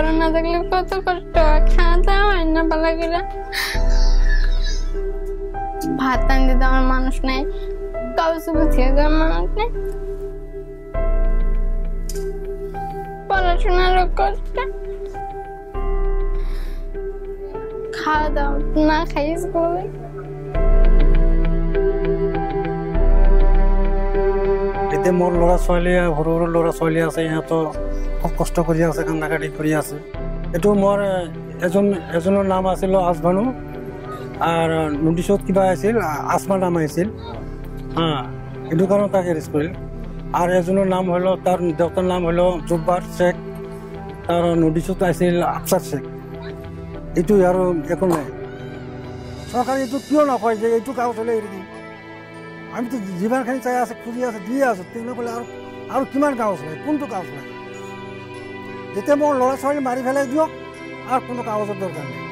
বড় না থাকলে কত কষ্ট খাওয়া দাওয়া হয় না ভালো করে ভাত আনি দিতে আমার মানুষ নাই কাগজ গুছিয়ে দেওয়ার মানুষ নেই পড়াশোনারও কষ্ট খাওয়া দাওয়া না খাই স্কুলে এতে মোর ল'ৰা ছোৱালী সৰু সৰু ল'ৰা ছোৱালী আছে সিহঁতো খুব কষ্ট কৰি আছে কান্দাকাটি কৰি আছে এইটো মোৰ এজনৰ নাম আছিল আজভানু আৰু নোটিছত কিবা আছিল আসমা নাম আহিছিল এইটো কাৰণে তাক এৰেষ্ট কৰিল আৰু এজনৰ নাম হ'ল তাৰ দেউতাৰ নাম হ'ল জুব্বাৰ শেখ তাৰ নোটিছত আছিল আফছাৰ শেখ এইটো আৰু একো নাই চৰকাৰে এইটো কিয় নকয় যে এইটো কাগজ হ'লে এৰি দিম আমিতো যিমানখিনি চাই আছে খুজি আছে দিয়ে আছোঁ তেওঁলোকে আৰু কিমান কাগজ লাগে কোনটো কাগজ লাগে যেতিয়া মোৰ ল'ৰা ছোৱালী মাৰি পেলাই দিয়ক আৰু কোনো কাগজৰ দৰকাৰ নাই